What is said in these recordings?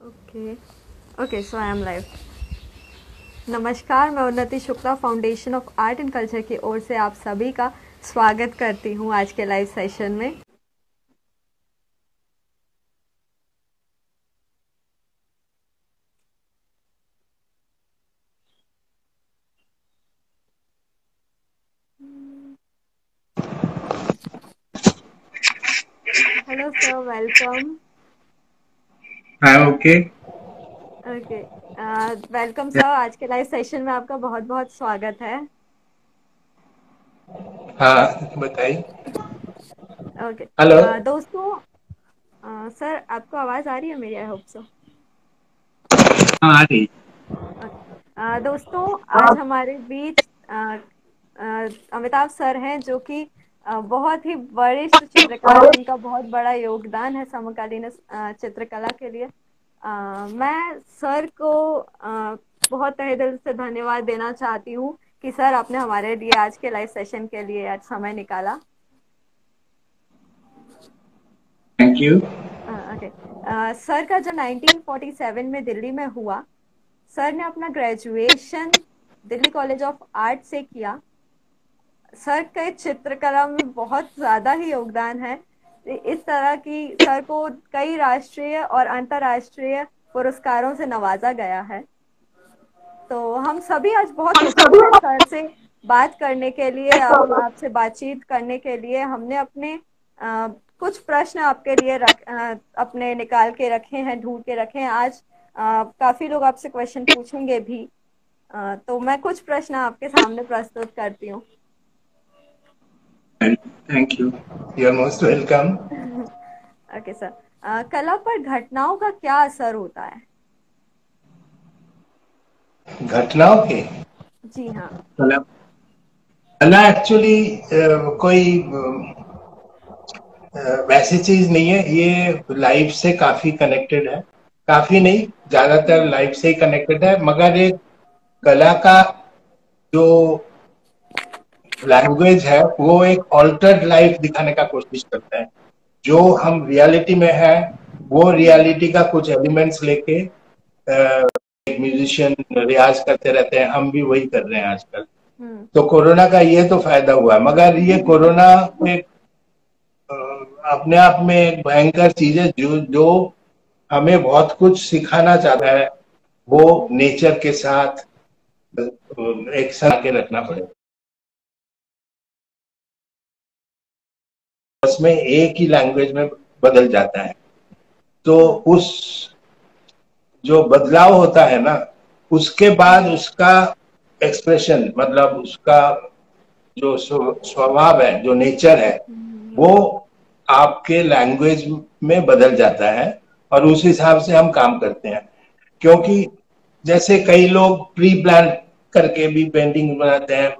Okay okay so I am live. नमस्कार, मैं उन्नति Shukla foundation of art and culture की ओर से आप सभी का स्वागत करती हूँ आज के लाइव सेशन में। Hello sir, welcome. हाँ, ओके। Okay, welcome sir. आज के लाइव सेशन में आपका बहुत बहुत स्वागत है। हाँ, बताइए। Okay, hello. दोस्तों, सर आपको आवाज़ आ रही है मेरी? I hope so. हाँ, आ रही। दोस्तों, आज हमारे बीच अमिताभ सर हैं, जो कि बहुत ही वरिष्ठ चित्रकार हैं। इनका बहुत बड़ा योगदान है समकालीन चित्रकला के लिए। मैं सर को बहुत तहे दिल से धन्यवाद देना चाहती हूँ कि सर आपने हमारे लिए आज के लाइव सेशन के लिए आज समय निकाला। Thank you. ओके, सर का जो 1947 में दिल्ली में हुआ, सर ने अपना graduation Delhi college of art से किया। सर के चित्रकला में बहुत ज़्यादा ही योगदान है। इस तरह की सर को कई राष्ट्रीय और अंतर्राष्ट्रीय पुरस्कारों से नवाजा गया है। तो हम सभी आज बहुत उत्सुक हैं सर से बात करने के लिए, आपसे बातचीत करने के लिए। हमने अपने कुछ प्रश्न आपके लिए अपने निकाल के रखे हैं, ढूंढ के रखे हैं। आज काफी लोग आपसे क्वेश्चन पूछेंगे भी। तो मैं कुछ प्रश्न आपके सामने प्रस्तुत करती हूँ। Thank you. You are most welcome. Okay sir, कला पर घटनाओं का क्या असर होता है? घटनाओं के जी हाँ। मतलब कला एक्चुअली कोई वैसी चीज नहीं है। ये लाइफ से काफी कनेक्टेड है। काफी नहीं, ज्यादातर लाइफ से ही कनेक्टेड है। मगर ये कला का जो लैंग्वेज है वो एक ऑल्टर्ड लाइफ दिखाने का कोशिश करता है। जो हम रियलिटी में है वो रियलिटी का कुछ एलिमेंट्स लेके एक म्यूजिशियन रियाज करते रहते हैं। हम भी वही कर रहे हैं आजकल। हम्म। तो कोरोना का ये तो फायदा हुआ है, मगर ये कोरोना एक अ, अपने आप में एक भयंकर चीज है जो जो हमें बहुत कुछ सिखाना चाहता है। वो नेचर के साथ एक साथ के रखना पड़ेगा। उसमें एक ही लैंग्वेज में बदल जाता है। तो हम्म। उस जो बदलाव होता है ना, उसके बाद हम्म। उसका एक्सप्रेशन, मतलब उसका जो स्वभाव है, जो नेचर है, हम्म। वो आपके लैंग्वेज में बदल जाता है। और उस हिसाब से हम काम करते हैं। क्योंकि जैसे कई लोग प्री प्लान करके भी पेंटिंग बनाते हैं।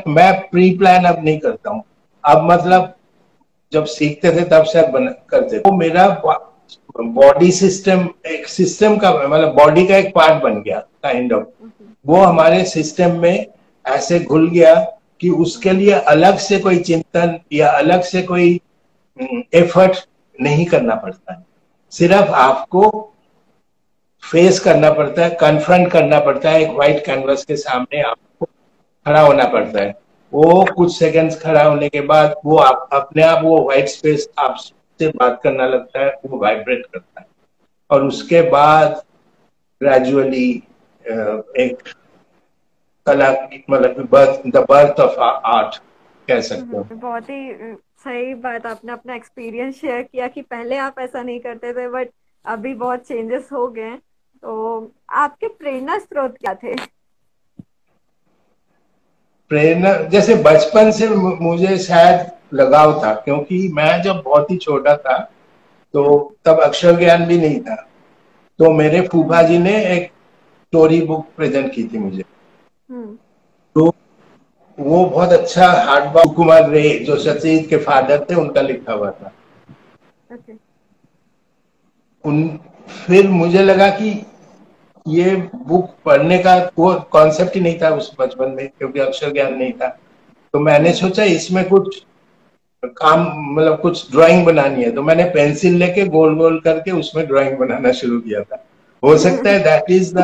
मैं प्री प्लान अब नहीं करता हूँ। अब मतलब जब सीखते थे तब से करते थे। तो मेरा बॉडी सिस्टम एक सिस्टम का, मतलब बॉडी का एक पार्ट बन गया काइंड ऑफ। ओके। वो हमारे सिस्टम में ऐसे घुल गया कि उसके लिए अलग से कोई चिंतन या अलग से कोई एफर्ट नहीं करना पड़ता है। सिर्फ आपको फेस करना पड़ता है, कन्फ्रंट करना पड़ता है। एक व्हाइट कैनवस के सामने आपको खड़ा होना पड़ता है। वो कुछ सेकंड्स खड़ा होने के बाद वो आप अपने आप वो व्हाइट स्पेस आपसे बात करना लगता है, वो वाइब्रेट करता है। और उसके बाद ग्रेजुअली एक कला की, मतलब द बर्थ ऑफ आर्ट कह सकते हो। बहुत ही सही बात, आपने अपना एक्सपीरियंस शेयर किया कि पहले आप ऐसा नहीं करते थे, बट अभी बहुत चेंजेस हो गए हैं। तो आपके प्रेरणा स्रोत क्या थे? प्रेरणा जैसे बचपन से मुझे शायद लगाव था, क्योंकि मैं जब बहुत ही छोटा था तो हम्म। तब अक्षर ज्ञान भी नहीं था। तो मेरे फूफा हम्म। जी ने एक स्टोरी बुक प्रेजेंट की थी मुझे। हम्म। तो वो बहुत अच्छा हार्ड कुमार रे, जो सचिद के फादर थे, उनका लिखा हुआ था। ओके। उन फिर मुझे लगा कि ये बुक पढ़ने का वो कॉन्सेप्ट ही नहीं था उस बचपन में, क्योंकि अक्षर ज्ञान नहीं था। तो मैंने हम्म। सोचा इसमें कुछ काम, मतलब कुछ ड्राइंग बनानी है। तो मैंने पेंसिल लेके गोल गोल करके उसमें ड्राइंग बनाना शुरू किया था। हो सकता है that is the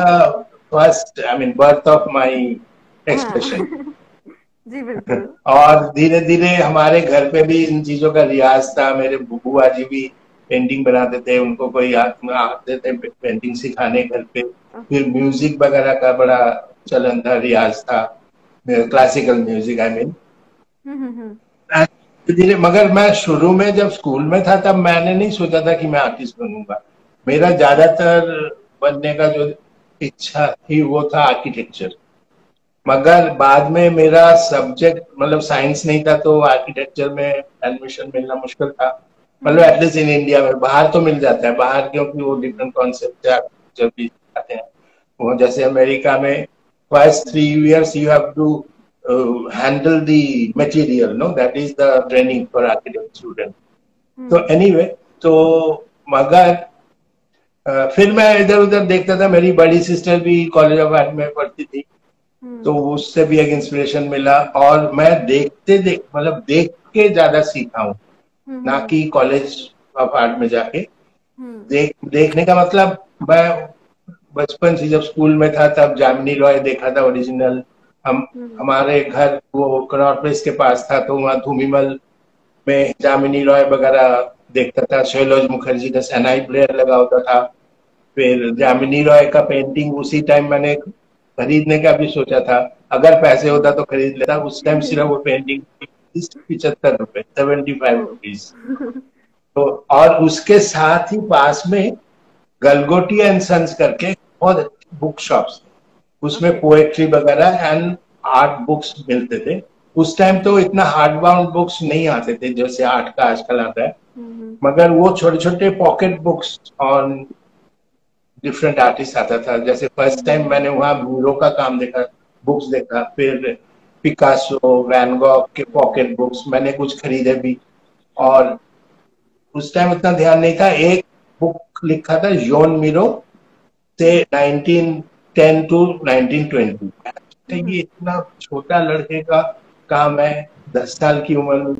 first, I mean, birth of my हाँ। एक्सप्रेशन। जी बिल्कुल। और धीरे धीरे हमारे घर पे भी इन चीजों का रियाज था। मेरे बुआ जी भी पेंटिंग बनाते थे, उनको कोई आते थे पेंटिंग सिखाने घर पे। फिर म्यूजिक वगैरह का बड़ा चलन था, रियाज था, क्लासिकल म्यूजिक आई मीन। हम्म। धीरे, मगर मैं शुरू में जब स्कूल में था तब मैंने नहीं सोचा था कि मैं आर्टिस्ट बनूंगा। मेरा ज्यादातर बनने का जो इच्छा थी वो था आर्किटेक्चर। मगर बाद में मेरा सब्जेक्ट मतलब साइंस नहीं था, तो आर्किटेक्चर में एडमिशन मिलना मुश्किल था। मतलब एटलीस्ट इन इंडिया में, बाहर तो मिल जाता है, बाहर क्योंकि वो डिफरेंट कॉन्सेप्ट है आर्किटेक्चर भी आते हैं। वो जैसे अमेरिका में first 3 years you have to handle the material, no, that is the training for architect student. तो एनीवे, तो मगर फिर मैं इधर उधर देखता था। मेरी बड़ी सिस्टर भी कॉलेज ऑफ आर्ट में पढ़ती थी, तो उससे भी एक इंस्पिरेशन मिला। और मैं मतलब देख के ज्यादा सीखा हूँ, ना कि कॉलेज ऑफ आर्ट में जाके। देखने का मतलब, मैं बचपन से जब स्कूल में था तब जामिनी रॉय देखा था ओरिजिनल। हम हमारे घर वो कनॉट प्लेस के पास था, तो वहाँ धूमीमल में जामिनी रॉय वगैरह देखता था। शैलोज मुखर्जी का सैनाई प्लेयर लगा होता था। फिर जामिनी रॉय का पेंटिंग उसी टाइम मैंने खरीदने का भी सोचा था, अगर पैसे होता तो खरीद लेता। उस टाइम सिर्फ वो पेंटिंग 75 रुपए, 75 रुपीज। तो और उसके साथ ही पास में गलगोटी एंड सन्स करके बहुत अच्छी बुक शॉप्स थे, उसमें पोएट्री वगैरह एंड आर्ट बुक्स मिलते थे। उस टाइम तो इतना हार्ड बाउंड बुक्स नहीं आते थे जैसे आर्ट का आजकल आता है, मगर वो छोटे छोटे pocket books on different artist आता था। जैसे फर्स्ट टाइम मैंने वहां म्यूरो का काम देखा, बुक्स देखा। फिर पिकासो, वैन गॉग के पॉकेट बुक्स मैंने कुछ खरीदे भी। और उस टाइम उतना ध्यान नहीं था। एक बुक लिखा था जॉन मीरो से 1910 टू 1920। ये इतना छोटा लड़के का काम है, 10 साल की उम्र में।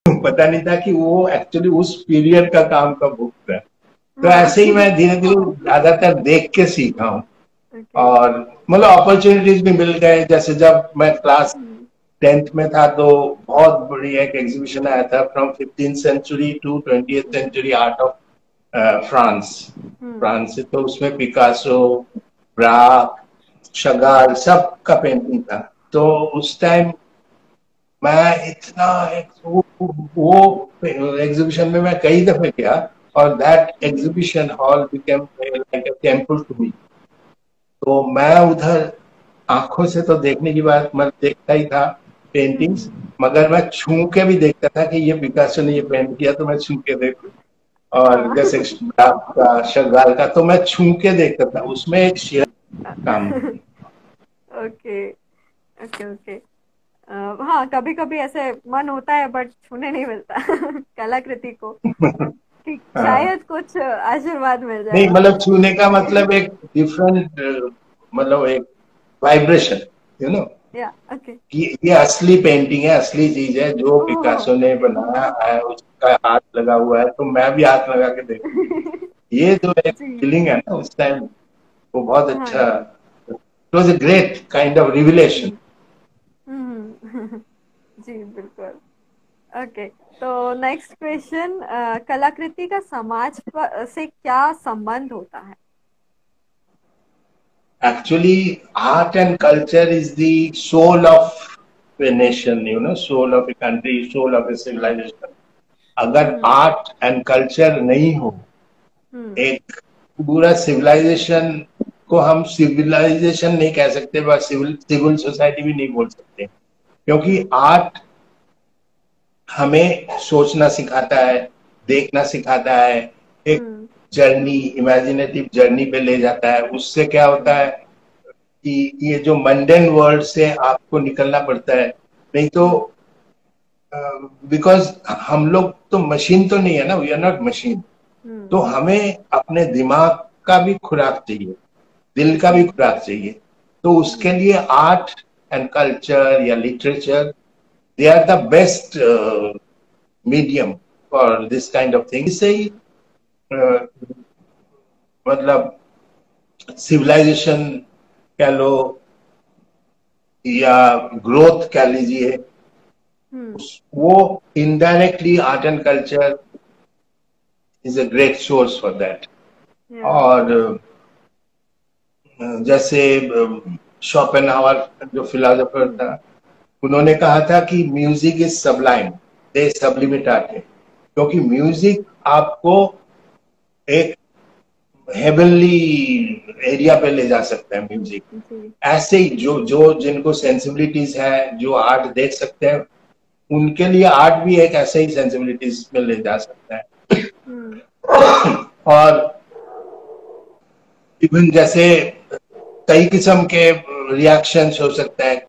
पता नहीं था कि वो एक्चुअली उस पीरियड का काम का बुक था। तो ऐसे ही मैं धीरे धीरे ज्यादातर देख के सीखा हूँ। और मतलब अपॉर्चुनिटीज भी मिल गए। जैसे जब मैं क्लास 10th में था तो बहुत बड़ी एक एग्जीबिशन आया था, from 15th century to 20th century art of France. France से, तो उसमें पिकासो, ब्राक, शगाल सब का पेंटिंग था। तो उस टाइम मैं इतना वो एग्जीबिशन में मैं कई दफे गया। और that exhibition hall became like a temple to me. तो मैं उधर आंखों से तो देखने की बात, मैं देखता ही था पेंटिंग्स, मगर मैं छू के भी देखता था कि ये पिकासो ने ये पेंट किया, तो मैं छू के देखूं। और जैसे का, शगाल का, तो मैं छू के देखता था। उसमें एक शेयर काम नहीं। Okay okay okay. हाँ, कभी कभी ऐसे मन होता है बट छूने नहीं मिलता कलाकृति को, कि हाँ, शायद कुछ आशीर्वाद मिल नहीं, जाए। मतलब छूने का मतलब एक डिफरेंट, मतलब एक वाइब्रेशन, यू नो, या ओके। कि ये असली पेंटिंग है, असली चीज है जो ओह। पिकासो ने बनाया है, उसका हाथ लगा हुआ है, तो मैं भी हाथ लगा के देखूं। ये जो एक जी। फीलिंग है ना उस टाइम, वो बहुत हाँ अच्छा। जी। It was a great kind of revelation. जी बिल्कुल। ओके, तो नेक्स्ट क्वेश्चन, कलाकृति का समाज से क्या संबंध होता है? Actually, art and culture is the soul of a nation, you know, soul of a country, soul of a civilization. अगर हम्म आर्ट एंड कल्चर नहीं हो, हम्म एक पूरा सिविलाइजेशन को हम सिविलाइजेशन नहीं कह सकते, बस सिविल सिविल सोसाइटी भी नहीं बोल सकते। क्योंकि आर्ट हमें सोचना सिखाता है, देखना सिखाता है, एक हम्म जर्नी, इमेजिनेटिव जर्नी पे ले जाता है। उससे क्या होता है हम्म कि ये जो मंडेन वर्ल्ड से आपको निकलना पड़ता है। नहीं तो हम्म बिकॉज हम लोग तो मशीन तो नहीं है ना, वी आर नॉट मशीन। तो हम्म हमें अपने दिमाग का भी खुराक चाहिए, दिल का भी हम्म खुराक चाहिए। तो उसके हम्म लिए आर्ट एंड कल्चर या literature, they are the best medium for this kind of thing. इससे ही मतलब सिविलाइजेशन कह लो या ग्रोथ कह लीजिए, हम्म। वो indirectly art and culture is a great source for that. या। और जैसे शोपेनहावर जो फिलोसोफर हम्म। था, उन्होंने कहा था कि म्यूजिक इज सबलाइम, दे सब्लिमिटाटे, क्योंकि म्यूजिक आपको एक हेवनली एरिया पे ले जा सकता है म्यूजिक। जी। ऐसे ही जो जो जिनको सेंसिबिलिटीज है, जो आर्ट देख सकते हैं, उनके लिए आर्ट भी एक ऐसे ही सेंसिबिलिटीज में ले जा सकता है। हम्म। और इवन जैसे कई किस्म के रिएक्शंस हो सकते हैं।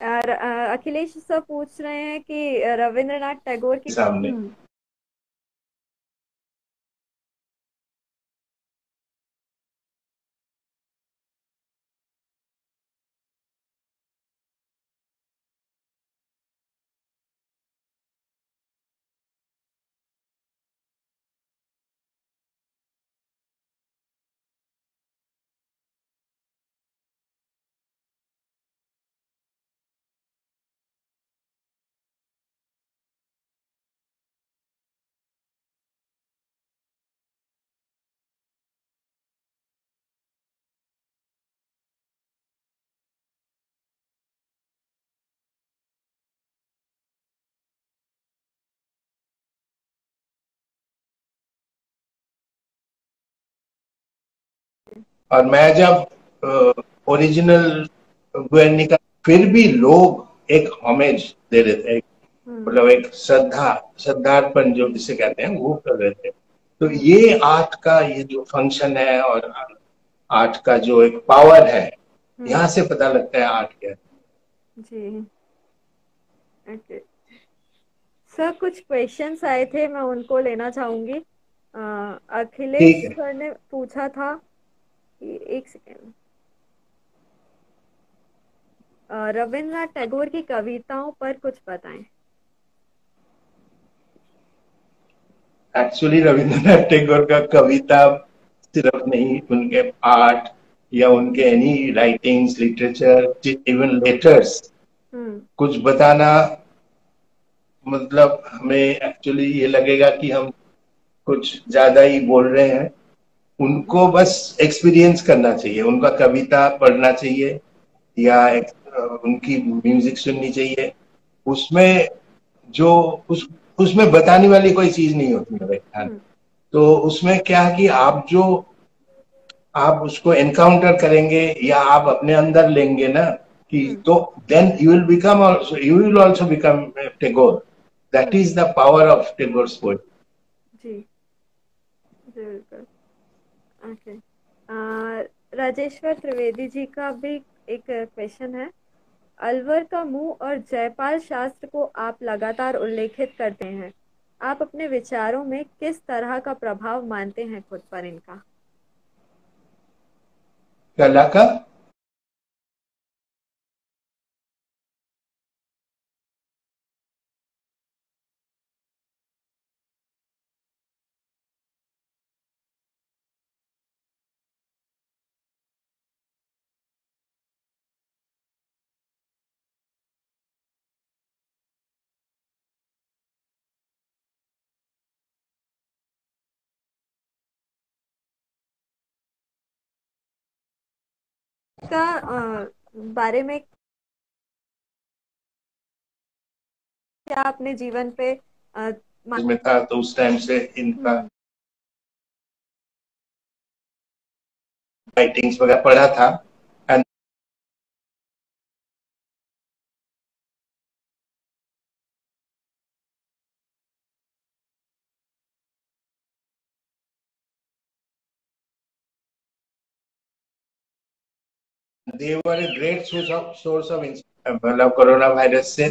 और अखिलेश सर पूछ रहे हैं कि रविंद्रनाथ टैगोर की। सामने और मैं जब ओरिजिनल गुएर्निका, फिर भी लोग एक होमेज दे रहे थे, हम्म। मतलब एक श्रद्धार्पण जो जिसे कहते हैं वो कर रहे थे। तो हम्म। ये आर्ट का ये जो फंक्शन है और आर्ट का जो एक पावर है, हम्म। यहाँ से पता लगता है आर्ट क्या है। जी। ओके सर, कुछ क्वेश्चंस आए थे, मैं उनको लेना चाहूंगी। अखिलेश ठीक है। सर ने पूछा था कि एक सेकेंड, रविंद्रनाथ टैगोर की कविताओं पर कुछ बताएं। एक्चुअली रविंद्रनाथ टैगोर का कविता सिर्फ नहीं, उनके आर्ट या उनके any writings, literature, even letters, hmm. कुछ बताना, मतलब हमें एक्चुअली ये लगेगा कि हम कुछ ज्यादा ही बोल रहे हैं। हम्म। उनको बस एक्सपीरियंस करना चाहिए, उनका कविता पढ़ना चाहिए या उनकी म्यूजिक सुननी चाहिए। उसमें जो उस उसमें बताने वाली कोई चीज नहीं होती मेरे ख्याल। हम्म। तो उसमें क्या है कि आप उसको एनकाउंटर करेंगे या आप अपने अंदर लेंगे ना, कि हम्म। तो then you will also become Tagore. That hmm. Is the power of Tagore's poetry. जी। जी बिल्कुल। ओके। राजेश्वर त्रिवेदी जी का भी एक क्वेश्चन है। अलवर का मुंह और जयपाल शास्त्र को आप लगातार उल्लेखित करते हैं। आप अपने विचारों में किस तरह का प्रभाव मानते हैं खुद पर इनका? कला का। का बारे में क्या अपने जीवन पे में था तो उस टाइम से इनका हम्म। राइटिंग्स वगैरह पढ़ा था। And they were a great source of मतलब कोरोना वायरस से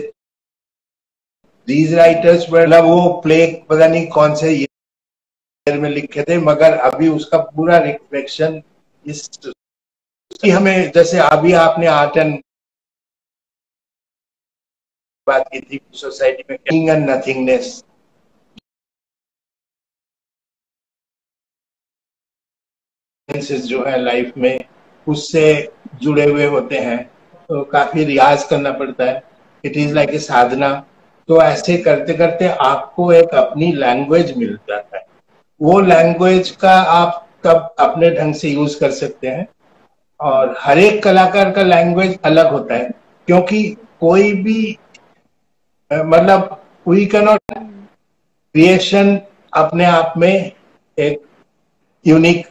दीज राइटर्स, मतलब वो प्लेग पता नहीं कौन से ईयर में लिखे थे, मगर अभी उसका पूरा रिफ्लेक्शन इस कि हमें, जैसे अभी आपने आर्ट एंड बात की थी, सोसाइटी में बीइंग एंड नथिंगनेस, एक्सपीरियंसेस जो है लाइफ में उससे जुड़े हुए होते हैं, तो काफी रियाज करना पड़ता है। इट इज लाइक ए साधना। तो ऐसे करते करते आपको एक अपनी लैंग्वेज मिल जाता है। वो लैंग्वेज का आप तब अपने ढंग से यूज कर सकते हैं। और हर एक कलाकार का लैंग्वेज अलग होता है, क्योंकि कोई भी मतलब वी कैन नॉट, क्रिएशन अपने आप में एक यूनिक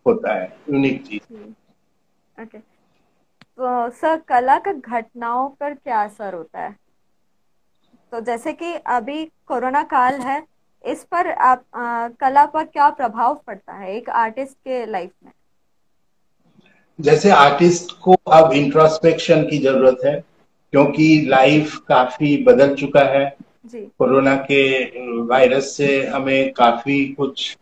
होता है, यूनिक चीज। ओके, तो सर कला का घटनाओं पर क्या असर होता है? तो जैसे कि अभी कोरोना काल है, इस पर आप कला पर क्या प्रभाव पड़ता है एक आर्टिस्ट के लाइफ में? जैसे आर्टिस्ट को अब इंट्रोस्पेक्शन की जरूरत है, क्योंकि लाइफ काफी बदल चुका है। जी। कोरोना के वायरस से हमें काफी कुछ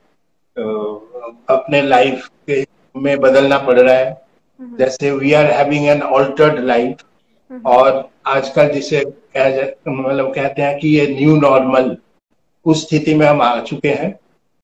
अपने लाइफ के में बदलना पड़ रहा है। जैसे we are having an altered life, और आजकल जिसे मतलब कहते हैं कि ये न्यू नॉर्मल, उस स्थिति में हम आ चुके हैं।